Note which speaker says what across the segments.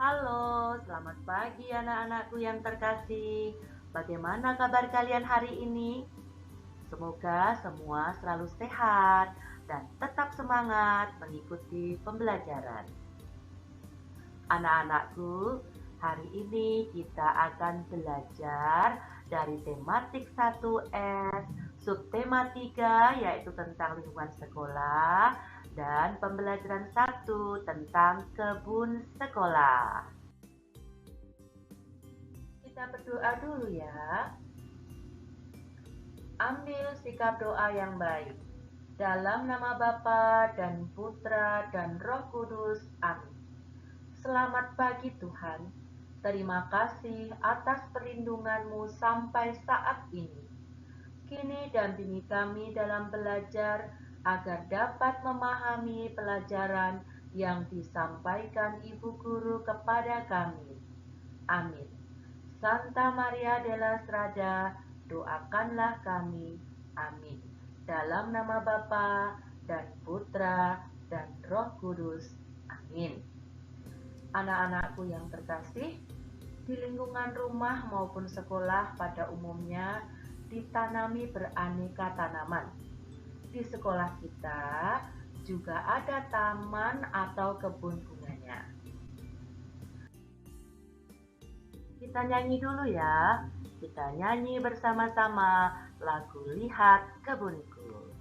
Speaker 1: Halo, selamat pagi anak-anakku yang terkasih. Bagaimana kabar kalian hari ini? Semoga semua selalu sehat dan tetap semangat mengikuti pembelajaran. Anak-anakku, hari ini kita akan belajar dari tematik 1S, subtema 3 yaitu tentang lingkungan sekolah, dan pembelajaran 1 tentang kebun sekolah. Kita berdoa dulu ya. Ambil sikap doa yang baik. Dalam nama Bapa dan Putra dan Roh Kudus. Amin. Selamat pagi Tuhan. Terima kasih atas perlindungan-Mu sampai saat ini. Kini dampingi kami dalam belajar agar dapat memahami pelajaran yang disampaikan Ibu Guru kepada kami. Amin. Santa Maria della Strada, doakanlah kami. Amin. Dalam nama Bapa dan Putra dan Roh Kudus. Amin. Anak-anakku yang terkasih, di lingkungan rumah maupun sekolah pada umumnya ditanami beraneka tanaman. Di sekolah kita juga ada taman atau kebun bunganya. Kita nyanyi dulu ya. Kita nyanyi bersama-sama lagu Lihat Kebunku.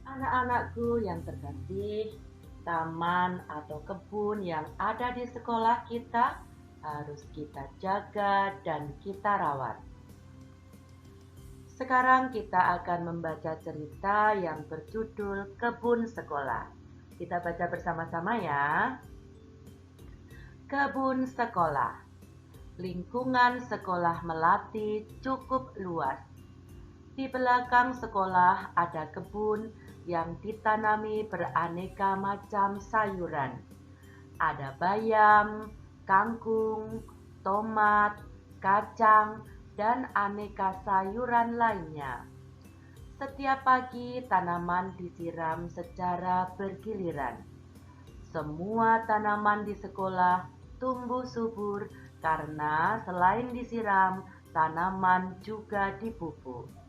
Speaker 1: Anak-anakku yang terkasih, taman atau kebun yang ada di sekolah kita harus kita jaga dan kita rawat. Sekarang kita akan membaca cerita yang berjudul Kebun Sekolah. Kita baca bersama-sama ya. Kebun sekolah. Lingkungan sekolah Melati cukup luas. Di belakang sekolah ada kebun yang ditanami beraneka macam sayuran. Ada bayam, kangkung, tomat, kacang, dan aneka sayuran lainnya. Setiap pagi tanaman disiram secara bergiliran. Semua tanaman di sekolah tumbuh subur karena selain disiram, tanaman juga dipupuk.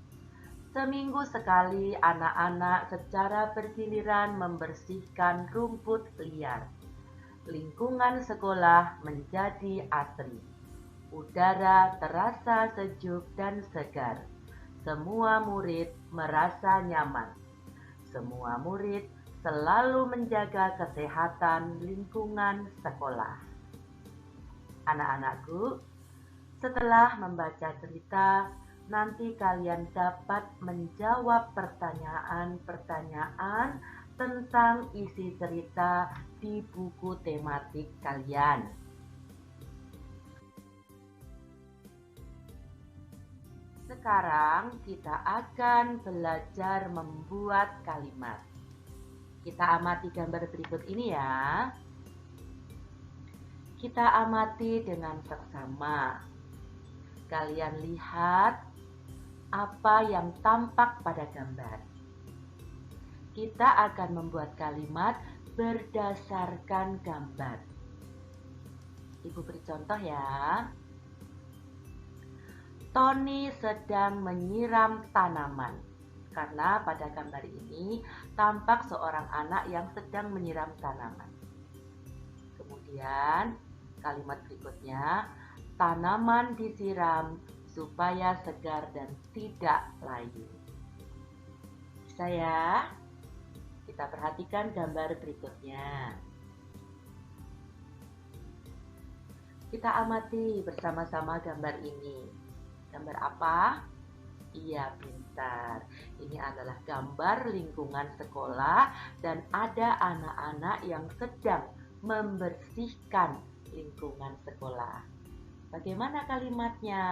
Speaker 1: Seminggu sekali anak-anak secara bergiliran membersihkan rumput liar. Lingkungan sekolah menjadi asri. Udara terasa sejuk dan segar. Semua murid merasa nyaman. Semua murid selalu menjaga kesehatan lingkungan sekolah. Anak-anakku, setelah membaca cerita, nanti kalian dapat menjawab pertanyaan-pertanyaan tentang isi cerita di buku tematik kalian. Sekarang kita akan belajar membuat kalimat. Kita amati gambar berikut ini ya. Kita amati dengan seksama. Kalian lihat apa yang tampak pada gambar. Kita akan membuat kalimat berdasarkan gambar. Ibu beri contoh ya. Tony sedang menyiram tanaman. Karena pada gambar ini tampak seorang anak yang sedang menyiram tanaman. Kemudian kalimat berikutnya, tanaman disiram supaya segar dan tidak layu. Bisa ya? Kita perhatikan gambar berikutnya. Kita amati bersama-sama gambar ini. Gambar apa? Iya, pintar. Ini adalah gambar lingkungan sekolah dan ada anak-anak yang sedang membersihkan lingkungan sekolah. Bagaimana kalimatnya?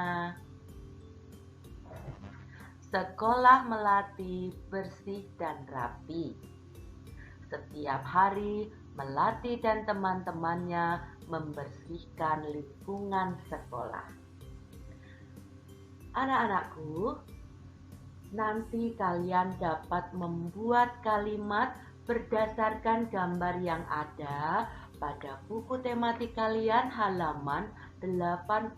Speaker 1: Sekolah Melati bersih dan rapi. Setiap hari Melati dan teman-temannya membersihkan lingkungan sekolah. Anak-anakku, nanti kalian dapat membuat kalimat berdasarkan gambar yang ada pada buku tematik kalian halaman 85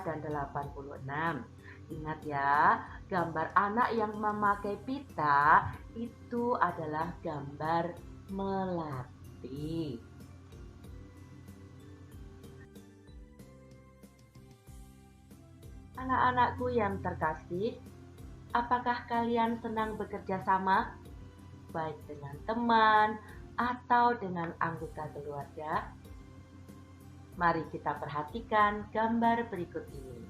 Speaker 1: dan 86. Ingat ya, gambar anak yang memakai pita itu adalah gambar melati. Anak-anakku yang terkasih, apakah kalian senang bekerja sama? Baik dengan teman atau dengan anggota keluarga? Mari kita perhatikan gambar berikut ini.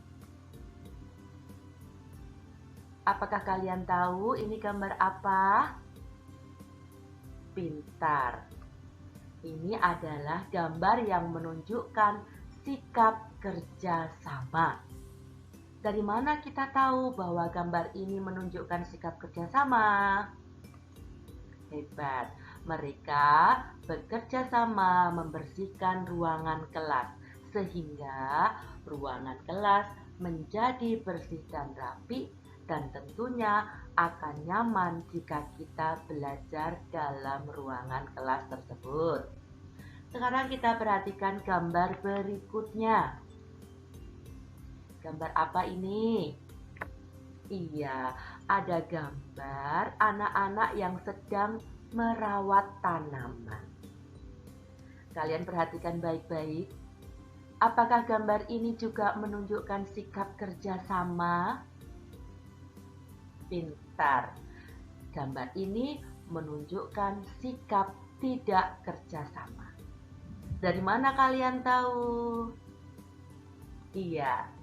Speaker 1: Apakah kalian tahu ini gambar apa? Pintar. Ini adalah gambar yang menunjukkan sikap kerjasama. Dari mana kita tahu bahwa gambar ini menunjukkan sikap kerjasama? Hebat, mereka bekerja sama membersihkan ruangan kelas sehingga ruangan kelas menjadi bersih dan rapi dan tentunya akan nyaman jika kita belajar dalam ruangan kelas tersebut. Sekarang kita perhatikan gambar berikutnya. Gambar apa ini? Iya, ada gambar anak-anak yang sedang merawat tanaman. Kalian perhatikan baik-baik. Apakah gambar ini juga menunjukkan sikap kerjasama? Pintar. Gambar ini menunjukkan sikap tidak kerjasama. Dari mana kalian tahu? Iya.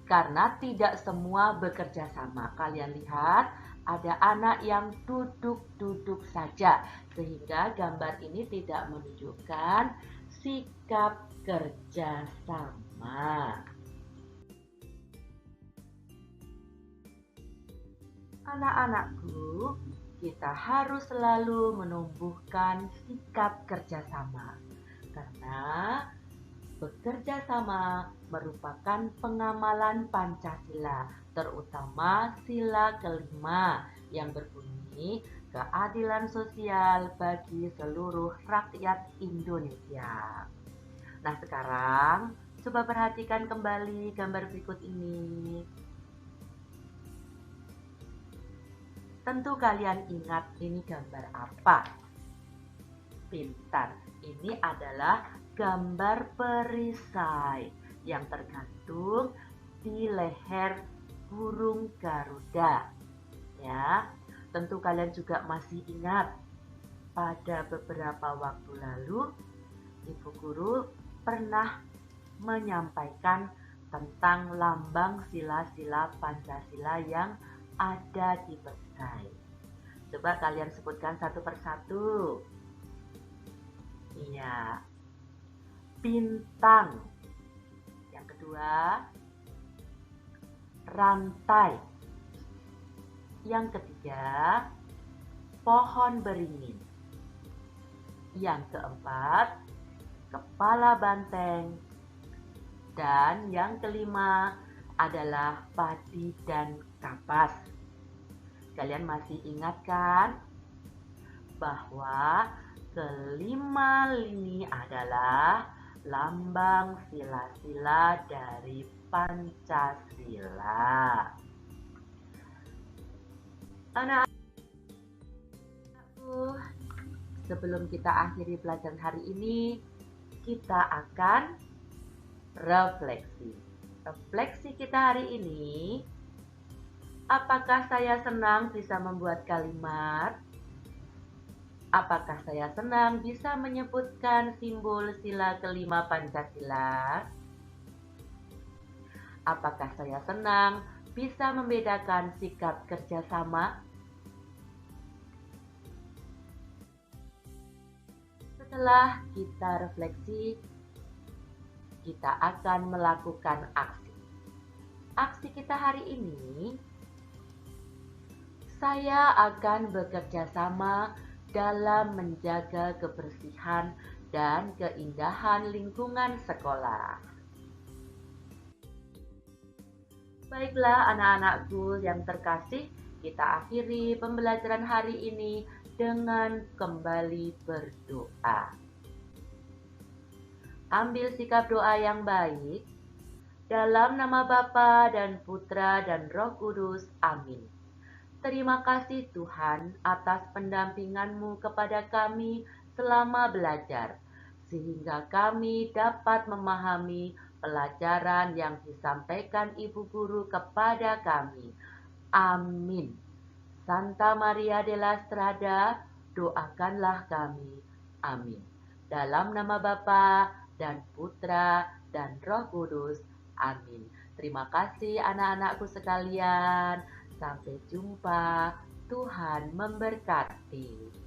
Speaker 1: Karena tidak semua bekerja sama. Kalian lihat ada anak yang duduk-duduk saja. Sehingga gambar ini tidak menunjukkan sikap kerja sama. Anak-anakku, kita harus selalu menumbuhkan sikap kerjasama. Karena bekerja sama merupakan pengamalan Pancasila, terutama sila kelima yang berbunyi keadilan sosial bagi seluruh rakyat Indonesia. Nah, sekarang coba perhatikan kembali gambar berikut ini. Tentu kalian ingat ini gambar apa? Pintar. Ini adalah gambar perisai. yang tergantung di leher burung Garuda. Ya, tentu kalian juga masih ingat pada beberapa waktu lalu Ibu Guru pernah menyampaikan tentang lambang sila-sila Pancasila yang ada di perisai. Coba kalian sebutkan satu persatu. Iya, bintang. Yang kedua, rantai. Yang ketiga, pohon beringin. Yang keempat, kepala banteng. Dan yang kelima adalah padi dan kapas. Kalian masih ingat kan bahwa kelima ini adalah lambang sila-sila dari Pancasila. Anak-anakku, sebelum kita akhiri pelajaran hari ini, kita akan refleksi. Refleksi kita hari ini, apakah saya senang bisa membuat kalimat? Apakah saya senang bisa menyebutkan simbol sila kelima Pancasila? Apakah saya senang bisa membedakan sikap kerjasama? Setelah kita refleksi, kita akan melakukan aksi. Aksi kita hari ini, saya akan bekerja sama dalam menjaga kebersihan dan keindahan lingkungan sekolah. Baiklah anak-anakku yang terkasih, kita akhiri pembelajaran hari ini dengan kembali berdoa. Ambil sikap doa yang baik, dalam nama Bapa dan Putra dan Roh Kudus. Amin. Terima kasih Tuhan atas pendampingan-Mu kepada kami selama belajar, sehingga kami dapat memahami pelajaran yang disampaikan Ibu Guru kepada kami. Amin. Santa Maria della Strada, doakanlah kami. Amin. Dalam nama Bapa dan Putra dan Roh Kudus. Amin. Terima kasih anak-anakku sekalian. Sampai jumpa. Tuhan memberkati.